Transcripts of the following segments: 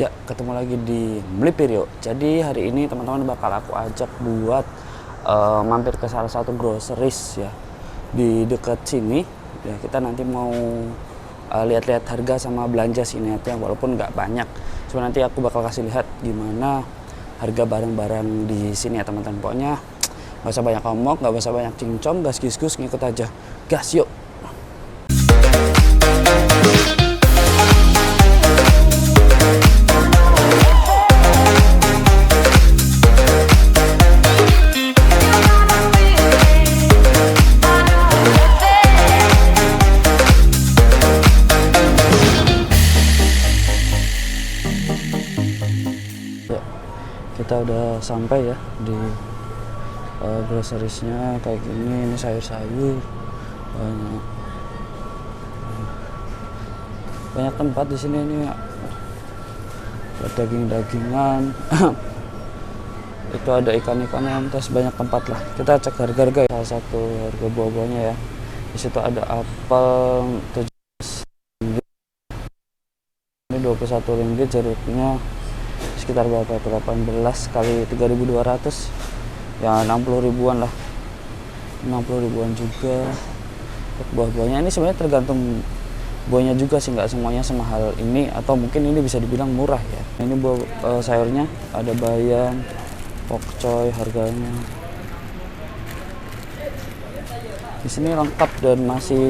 Ya, ketemu lagi di Melipir. Jadi hari ini teman-teman bakal aku ajak buat mampir ke salah satu groceries ya di dekat sini. Ya, kita nanti mau lihat-lihat harga sama belanja sini aja, walaupun nggak banyak. Cuma nanti aku bakal kasih lihat gimana harga barang-barang di sini ya teman-teman. Pokoknya nggak usah banyak ngomong, nggak usah banyak cincong, gas gus ngikut aja. Gas yuk. Kita udah sampai ya di groceriesnya kayak gini. Ini sayur-sayur banyak tempat di sini nih, daging-dagingan itu ada ikan-ikannya, terus banyak tempat lah. Kita cek harga-harga ya. Salah satu harga buah-buahnya ya, di situ ada apel 17 ringgit, ini 21 ringgit, jeruknya sekitar berapa, 18 kali 3.200 ya 60 ribuan lah, 60 ribuan juga buah-buahnya. Ini sebenarnya tergantung buahnya juga sih, nggak semuanya semahal ini, atau mungkin ini bisa dibilang murah ya. Ini buah sayurnya ada bayam, pokcoy, harganya di sini lengkap dan masih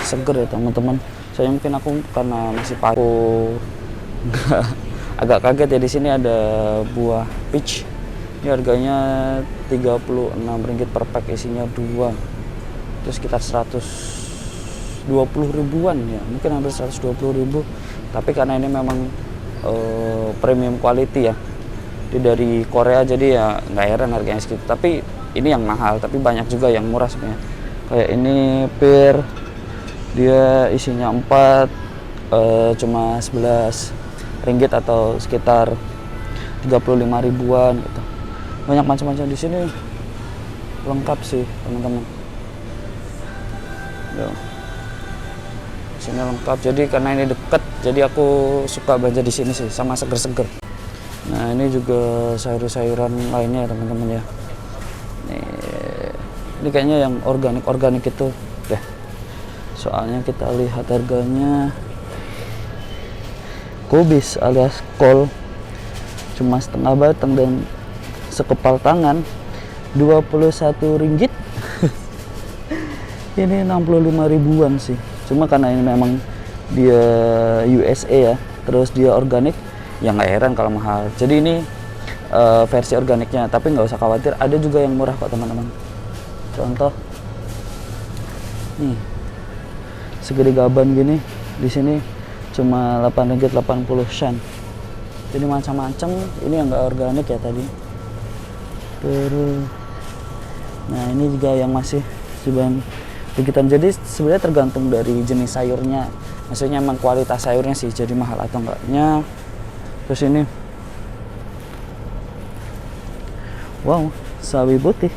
seger ya teman-teman. Saya mungkin aku karena masih pagi agak kaget ya. Di sini ada buah peach. Ini harganya 36 ringgit per pack, isinya 2. Itu sekitar 120 ribuan ya. Mungkin hampir 120 ribu. Tapi karena ini memang premium quality ya. Ini dari Korea, jadi ya nggak heran harganya segitu. Tapi ini yang mahal, tapi banyak juga yang murah sebenarnya. Kayak ini pir, dia isinya 4, cuma 11 ringgit atau sekitar 35 ribuan gitu. Banyak macam-macam di sini, lengkap sih teman-teman. Di sini lengkap. Jadi karena ini dekat, jadi aku suka belanja di sini sih, sama seger-seger. Nah, ini juga sayur-sayuran lainnya ya teman-teman ya. Ini kayaknya yang organik itu deh. Soalnya kita lihat harganya. Kubis alias kol cuma setengah batang dan sekepal tangan 21 ringgit. Ini 65 ribuan sih. Cuma karena ini memang dia USA ya, terus dia organik, ya nggak heran kalau mahal. Jadi ini versi organiknya, tapi nggak usah khawatir, ada juga yang murah kok teman-teman. Contoh nih, segede gaban gini di sini cuma 8 ringgit 80 sen. Jadi macam-macam. Ini yang enggak organik ya tadi. Terus nah, ini juga yang masih seban begitan. Jadi sebenarnya tergantung dari jenis sayurnya. Maksudnya emang kualitas sayurnya sih jadi mahal atau enggaknya. Terus ini wow, sawi putih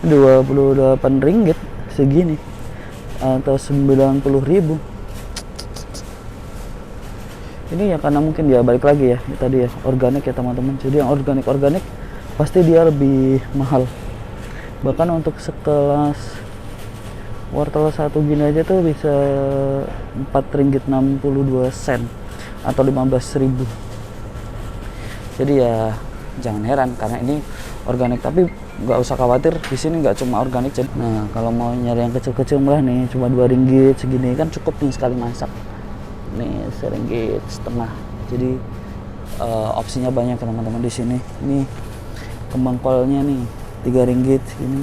28 ringgit segini atau 90 ribu. Ini ya karena mungkin dia balik lagi ya tadi ya, organik ya teman-teman. Jadi yang organik pasti dia lebih mahal. Bahkan untuk sekelas wortel satu gini aja tuh bisa 4 ringgit 62 sen atau 15 ribu. Jadi ya jangan heran karena ini organik. Tapi nggak usah khawatir, di sini nggak cuma organik. Nah, kalau mau nyari yang kecil-kecil murah nih, cuma 2 ringgit segini kan cukup nih sekali masak. Nih RM1,5. Jadi opsinya banyak teman-teman di sini. Ini kembang kolnya nih 3 ringgit ini.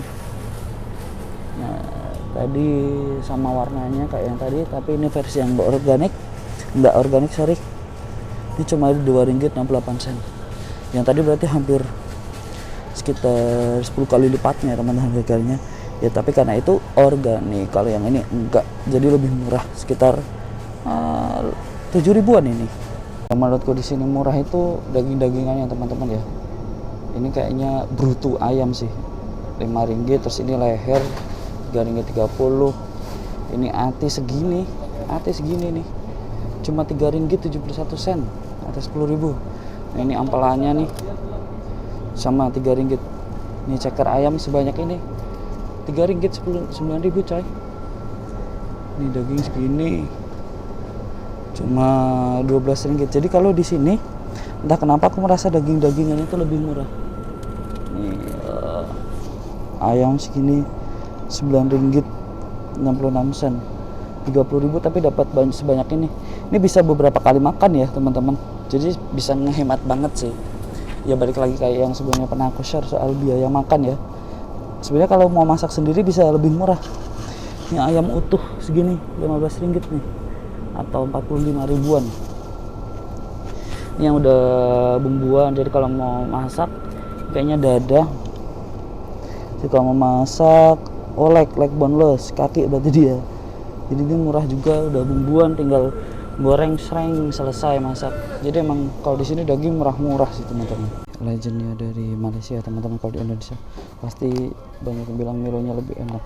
Nah, tadi sama warnanya kayak yang tadi, tapi ini versi yang enggak organik sorry. Ini cuma 2 ringgit 68 sen. Yang tadi berarti hampir sekitar 10 kali lipatnya teman-teman harganya. Ya tapi karena itu organik, kalau yang ini enggak, jadi lebih murah, sekitar 7 ribuan ini. Menurutku di sini murah itu daging-dagingannya teman-teman ya. Ini kayaknya bruto ayam sih 5 ringgit, terus ini leher 3 ringgit 30. Ini ati segini nih cuma 3 ringgit 71 sen. atas 10.000. Nah, ini ampalannya nih sama 3 ringgit. Ini ceker ayam sebanyak ini 3 ringgit 9.000 coy. Ini daging segini cuma 12 ringgit. Jadi kalau di sini entah kenapa aku merasa daging-dagingan itu lebih murah. Nih ayam segini 9 ringgit 66 sen. 30.000 tapi dapat sebanyak ini. Ini bisa beberapa kali makan ya teman-teman. Jadi bisa ngehemat banget sih. Ya balik lagi kayak yang sebelumnya pernah aku share soal biaya makan ya. Sebenarnya kalau mau masak sendiri bisa lebih murah. Ini ayam utuh segini 15 ringgit nih atau 45 ribuan. Ini yang udah bumbuan. Jadi kalau mau masak kayaknya dada. Jadi kalau mau masak leg boneless, kaki berarti dia. Jadi ini murah juga, udah bumbuan tinggal goreng sereng selesai masak. Jadi emang kalau di sini daging murah-murah sih teman-teman. Legendnya dari Malaysia teman-teman. Kalau di Indonesia pasti banyak yang bilang milonya lebih enak.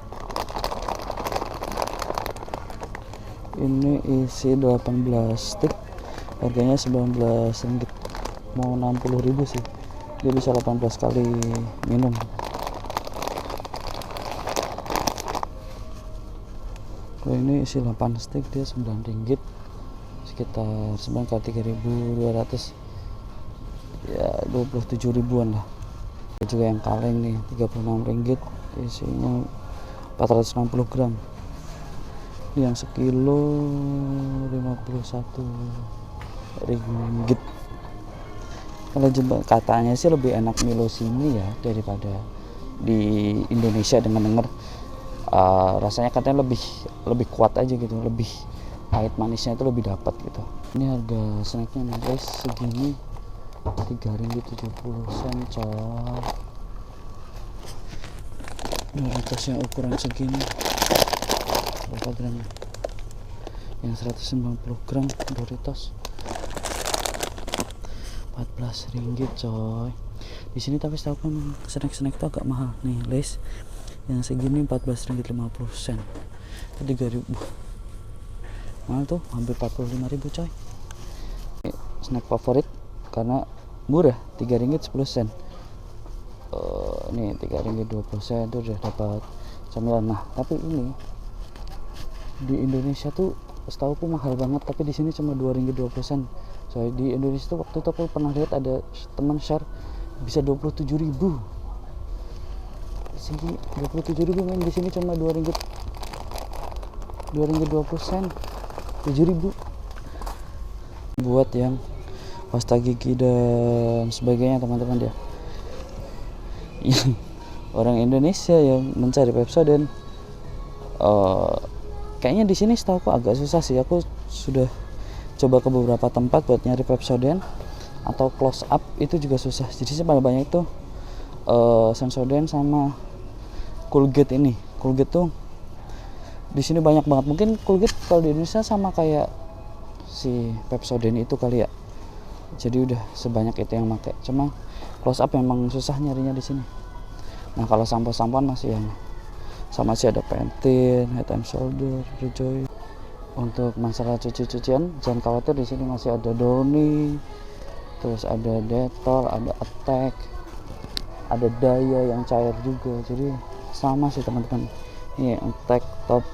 Ini isi 18 stick, harganya 19 ringgit, mau 60.000 sih. Dia bisa 18 kali minum. Kalau ini isi 8 stick dia 9 ringgit, sekitar 9 kali 3.200, ya 27 ribuan lah. Ada juga yang kaleng nih 36 ringgit, isinya 460 gram. Ini yang sekilo 51 ringgit. Kalau katanya sih lebih enak Milo sini ya daripada di Indonesia. Dengan denger rasanya katanya lebih kuat aja gitu, lebih pahit manisnya itu lebih dapat gitu. Ini harga snacknya nih guys segini 3 ringgit 70 sen coy. Doritos yang ukuran segini berapa gram? Yang 190 gram Doritos 14 ringgit coy. Di sini tapi setahu kan snack itu agak mahal nih. Lays yang segini 14 ringgit 50 sen. Itu 3.000. Mahal tuh, hampir 45.000 coy. Snack favorit karena murah, 3 ringgit 10 sen. Nih 3 ringgit 20 sen itu udah dapat camilan. Nah, tapi ini di Indonesia tuh setauku mahal banget, tapi di sini cuma 2 ringgit 20 sen. So, di Indonesia tuh waktu itu aku pernah lihat ada teman share bisa 27.000. Sini 27.000 men, di sini cuma 2 ringgit 20 sen. 7.000 buat yang pasta gigi dan sebagainya teman-teman dia. Orang Indonesia yang mencari Pepsodent kayaknya di sini setahu aku agak susah sih. Aku sudah coba ke beberapa tempat buat nyari Pepsodent atau close up, itu juga susah. Jadi sih paling banyak itu Sensodyne sama Colgate ini. Colgate tuh di sini banyak banget. Mungkin Colgate kalau di Indonesia sama kayak si Pepsodent itu kali ya. Jadi udah sebanyak itu yang pakai. Cuma close up memang susah nyarinya di sini. Nah, kalau sampo-sampoan masih yang sama sih, ada Pantene, Head and Shoulder, Rejoice. Untuk masalah cuci-cucian jangan khawatir, di sini masih ada Downy, terus ada Dettol, ada Attack, ada Daya yang cair juga. Jadi sama sih teman-teman. Ini Attack top,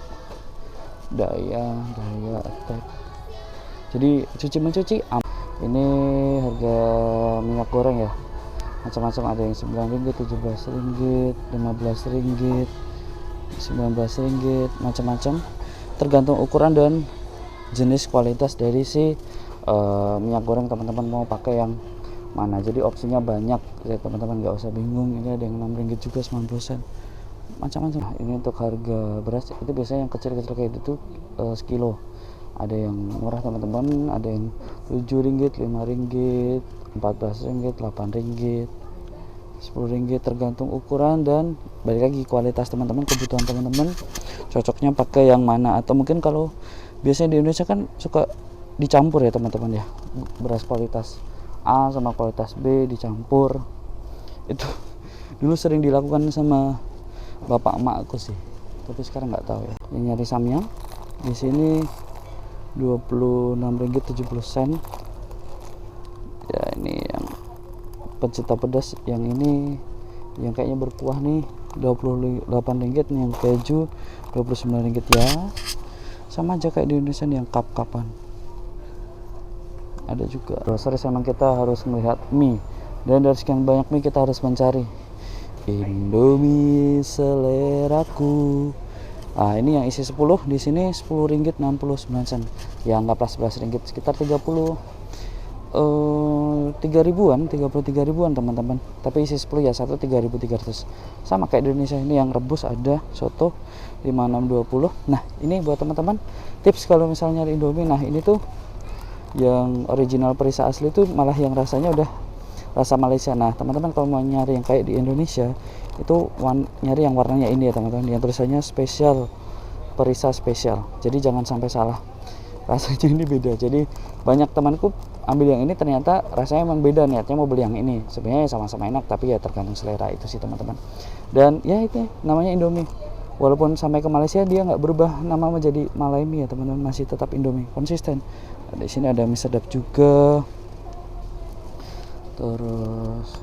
Daya, Attack. Jadi cuci mencuci ini harga minyak goreng ya. Macam-macam, ada yang 9 ringgit, 17 ringgit, 15 ringgit, 19 ringgit, macam-macam. Tergantung ukuran dan jenis kualitas dari si minyak goreng teman-teman mau pakai yang mana. Jadi opsinya banyak ya teman-teman, nggak usah bingung. Ini ada yang 6 ringgit juga 90 sen, macam-macam. Nah, ini untuk harga beras itu biasanya yang kecil-kecil kayak gitu sekilo. Ada yang murah teman-teman, ada yang 7 ringgit, 5 ringgit, 14 ringgit, 8 ringgit, 10 ringgit, tergantung ukuran dan balik lagi kualitas teman-teman, kebutuhan teman-teman cocoknya pakai yang mana. Atau mungkin kalau biasanya di Indonesia kan suka dicampur ya teman-teman ya, beras kualitas A sama kualitas B dicampur. Itu dulu sering dilakukan sama bapak emak aku sih, tapi sekarang nggak tahu ya. Yang nyari samyang di sini 26 ringgit 70 sen. pencinta pedas, yang ini yang kayaknya berkuah nih 28 ringgit nih, yang keju 29 ringgit ya. Sama aja kayak di Indonesia nih yang cup-cupan. Ada juga groceries, emang kita harus melihat mie, dan dari sekian banyak mie kita harus mencari Indomie seleraku. Ah, ini yang isi 10 di sini 10 ringgit 69 sen. Ya anggaplah 11 ringgit, sekitar 3 ribuan, 33 ribuan teman-teman. Tapi isi 10 ya satu 3.300. Sama kayak di Indonesia, ini yang rebus ada soto 5620. Nah, ini buat teman-teman tips kalau misalnya nyari Indomie. Nah, ini tuh yang original perisa asli itu malah yang rasanya udah rasa Malaysia. Nah, teman-teman kalau mau nyari yang kayak di Indonesia itu nyari yang warnanya ini ya teman-teman, yang tulisannya spesial, perisa spesial. Jadi jangan sampai salah, rasanya ini beda. Jadi banyak temanku ambil yang ini, ternyata rasanya emang beda, niatnya mau beli yang ini. Sebenarnya sama-sama enak, tapi ya tergantung selera itu sih teman-teman. Dan ya itu namanya Indomie, walaupun sampai ke Malaysia dia nggak berubah nama menjadi Malaimi ya teman-teman, masih tetap Indomie, konsisten. Di sini ada mie sedap juga. Terus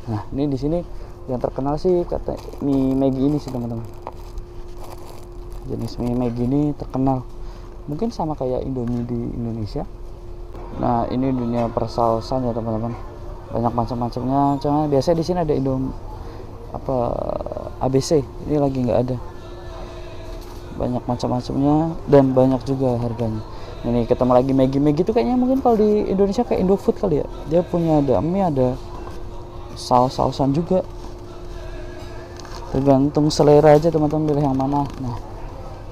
nah ini di sini yang terkenal sih kata mie Maggi ini sih teman-teman. Jenis mie Maggi ini terkenal, mungkin sama kayak Indomie di Indonesia. Nah, ini dunia persausan ya teman-teman, banyak macam-macamnya. Cuma biasanya di sini ada Indomie ABC, ini lagi nggak ada. Banyak macam-macamnya dan banyak juga harganya. Ini ketemu lagi Maggi itu kayaknya mungkin kalau di Indonesia kayak Indofood kali ya. Dia punya ada mie, ada saus-sausan juga. Tergantung selera aja teman-teman pilih yang mana. Nah,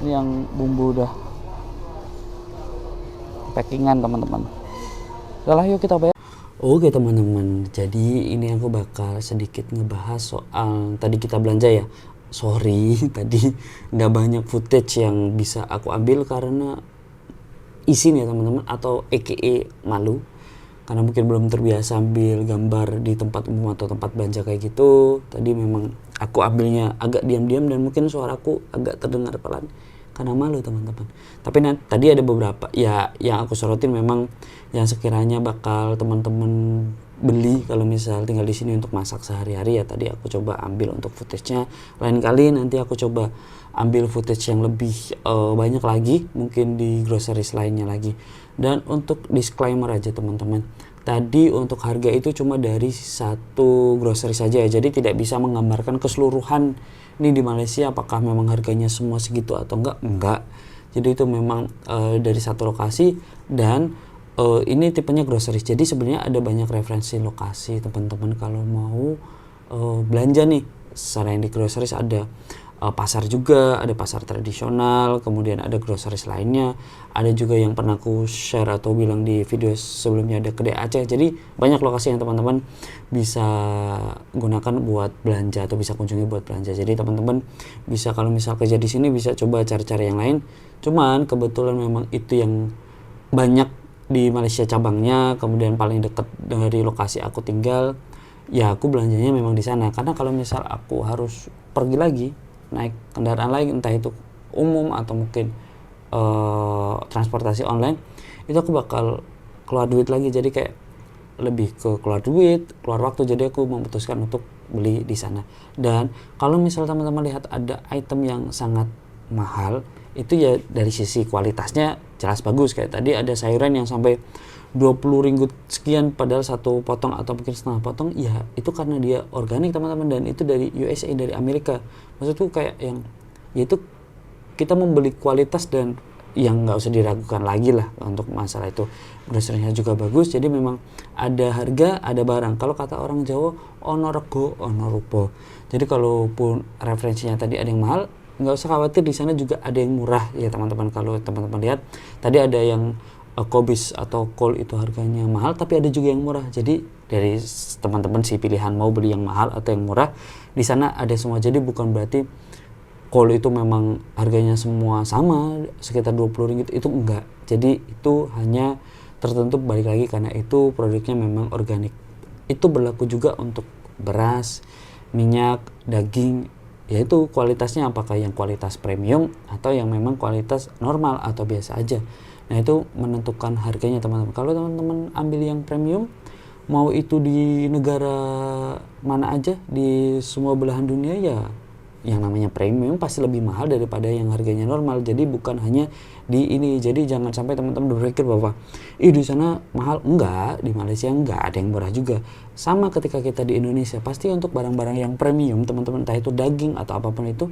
ini yang bumbu udah packingan teman-teman. Udah lah, yuk kita bayar. Oke teman-teman, jadi ini aku bakal sedikit ngebahas soal tadi kita belanja ya. Sorry tadi nggak banyak footage yang bisa aku ambil karena izin ya teman-teman, atau malu, karena mungkin belum terbiasa ambil gambar di tempat umum atau tempat belanja kayak gitu. Tadi memang aku ambilnya agak diam-diam dan mungkin suaraku agak terdengar pelan karena malu teman-teman. Tapi tadi ada beberapa ya yang aku sorotin, memang yang sekiranya bakal teman-teman beli kalau misal tinggal di sini untuk masak sehari-hari ya. Tadi aku coba ambil untuk footage-nya. Lain kali nanti aku coba ambil footage yang lebih banyak lagi, mungkin di groceries lainnya lagi. Dan untuk disclaimer aja teman-teman, tadi untuk harga itu cuma dari satu grocery saja ya, jadi tidak bisa menggambarkan keseluruhan ini di Malaysia apakah memang harganya semua segitu atau enggak. Jadi itu memang dari satu lokasi, dan ini tipenya grocery. Jadi sebenarnya ada banyak referensi lokasi teman-teman kalau mau belanja nih. Selain di groceries ada pasar juga, ada pasar tradisional, kemudian ada groceries lainnya, ada juga yang pernah aku share atau bilang di video sebelumnya ada kedai Aceh. Jadi banyak lokasi yang teman-teman bisa gunakan buat belanja atau bisa kunjungi buat belanja. Jadi teman-teman bisa kalau misal kerja di sini bisa coba cari-cari yang lain. Cuman kebetulan memang itu yang banyak di Malaysia cabangnya, kemudian paling dekat dari lokasi aku tinggal. Ya aku belanjanya memang di sana, karena kalau misal aku harus pergi lagi naik kendaraan lain, entah itu umum atau mungkin transportasi online, itu aku bakal keluar duit lagi. Jadi kayak lebih ke keluar duit, keluar waktu. Jadi aku memutuskan untuk beli di sana. Dan kalau misal teman-teman lihat ada item yang sangat mahal, itu ya dari sisi kualitasnya jelas bagus. Kayak tadi ada sayuran yang sampai 20 ringgit sekian, padahal satu potong atau mungkin setengah potong, ya itu karena dia organik teman-teman, dan itu dari USA, dari Amerika. Maksudku kayak yang ya itu kita membeli kualitas, dan yang nggak usah diragukan lagi lah untuk masalah itu. Grocery-nya juga bagus, jadi memang ada harga, ada barang. Kalau kata orang Jawa, ono rego, ono rupo. Jadi kalaupun referensinya tadi ada yang mahal, nggak usah khawatir, di sana juga ada yang murah ya teman-teman. Kalau teman-teman lihat tadi ada yang kobis atau kol itu harganya mahal, tapi ada juga yang murah. Jadi dari teman-teman sih pilihan mau beli yang mahal atau yang murah, di sana ada semua. Jadi bukan berarti kol itu memang harganya semua sama sekitar 20 ringgit, itu enggak. Jadi itu hanya tertentu, balik lagi karena itu produknya memang organik. Itu berlaku juga untuk beras, minyak, daging, yaitu kualitasnya apakah yang kualitas premium atau yang memang kualitas normal atau biasa aja. Nah itu menentukan harganya teman-teman. Kalau teman-teman ambil yang premium, mau itu di negara mana aja di semua belahan dunia ya yang namanya premium pasti lebih mahal daripada yang harganya normal. Jadi bukan hanya di ini. Jadi jangan sampai teman-teman berpikir bahwa di sana mahal. Enggak, di Malaysia enggak ada yang murah juga. Sama ketika kita di Indonesia, pasti untuk barang-barang yang premium teman-teman, entah itu daging atau apapun itu,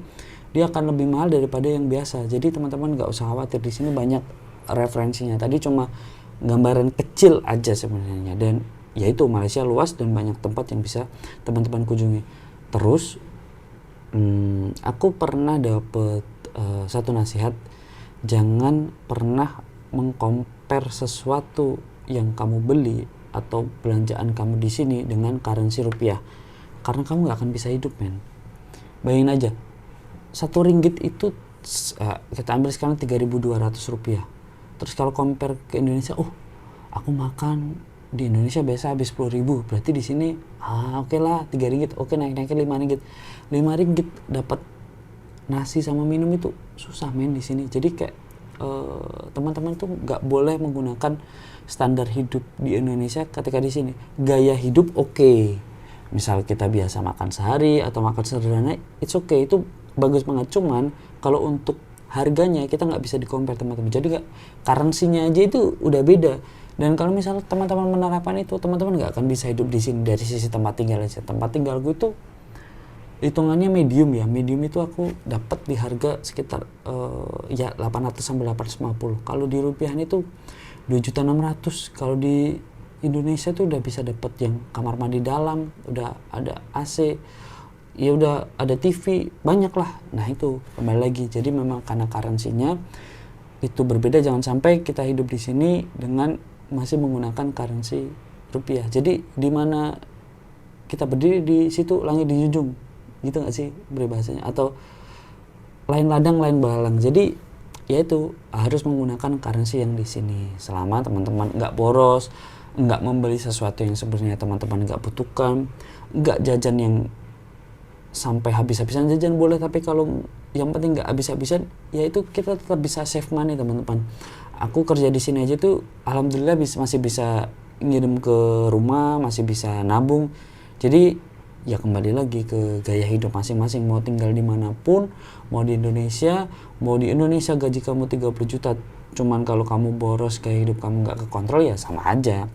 dia akan lebih mahal daripada yang biasa. Jadi teman-teman nggak usah khawatir, di sini banyak referensinya. Tadi cuma gambaran kecil aja sebenarnya, dan yaitu Malaysia luas dan banyak tempat yang bisa teman-teman kunjungi. Terus aku pernah dapet satu nasihat, jangan pernah mengcompare sesuatu yang kamu beli atau belanjaan kamu di sini dengan currency rupiah, karena kamu nggak akan bisa hidup, men. Bayangin aja, 1 ringgit itu kita ambil sekarang 3.200 rupiah. Terus kalau compare ke Indonesia, aku makan di Indonesia biasa habis 10.000, berarti di sini oke lah 3 ringgit, oke naik-naiknya 5 ringgit. 5 ringgit dapat nasi sama minum itu susah, men, di sini. Jadi kayak teman-teman tuh nggak boleh menggunakan standar hidup di Indonesia ketika di sini. Gaya hidup oke. Misal kita biasa makan sehari atau makan sederhana, it's okay, itu bagus banget. Cuman kalau untuk harganya kita nggak bisa di-compare, teman-teman. Jadi kayak currency-nya aja itu udah beda. Dan kalau misalnya teman-teman menerapkan itu, teman-teman nggak akan bisa hidup di sini dari sisi tempat tinggal aja. Tempat tinggal gue itu hitungannya medium ya. Medium itu aku dapat di harga sekitar 800 sampai 850. Kalau di rupiah itu 2.600.000. Kalau di Indonesia tuh udah bisa dapat yang kamar mandi dalam, udah ada AC, ya udah ada TV, banyak lah. Nah itu kembali lagi. Jadi memang karena currency-nya itu berbeda, jangan sampai kita hidup di sini dengan masih menggunakan currency rupiah. Jadi di mana kita berdiri, di situ langit dijunjung, gitu nggak sih berbahasanya? Atau lain ladang lain belalang. Jadi ya itu harus menggunakan currency yang di sini. Selama teman-teman nggak boros, nggak membeli sesuatu yang sebenarnya teman-teman nggak butuhkan, nggak jajan yang sampai habis-habisan. Jajan boleh, tapi kalau yang penting nggak habis-habisan, ya itu kita tetap bisa save money, teman-teman. Aku kerja di sini aja tuh alhamdulillah masih bisa ngirim ke rumah, masih bisa nabung. Jadi ya kembali lagi ke gaya hidup masing-masing. Mau tinggal dimanapun, mau di Indonesia gaji kamu 30 juta, cuman kalau kamu boros, gaya hidup kamu nggak kekontrol, ya sama aja.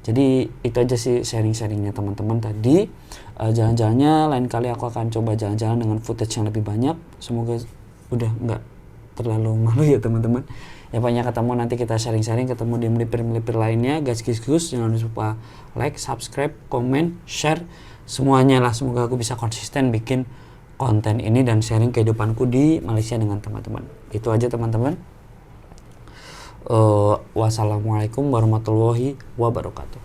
Jadi itu aja sih sharing-sharingnya teman-teman tadi. Jalan-jalannya lain kali aku akan coba jalan-jalan dengan footage yang lebih banyak. Semoga udah nggak terlalu malu ya teman-teman. Ya banyak ketemu, nanti kita sharing-sharing, ketemu di melipir-melipir lainnya. Guys, jangan lupa like, subscribe, komen, share, semuanya lah. Semoga aku bisa konsisten bikin konten ini dan sharing kehidupanku di Malaysia dengan teman-teman. Itu aja teman-teman. Wassalamualaikum warahmatullahi wabarakatuh.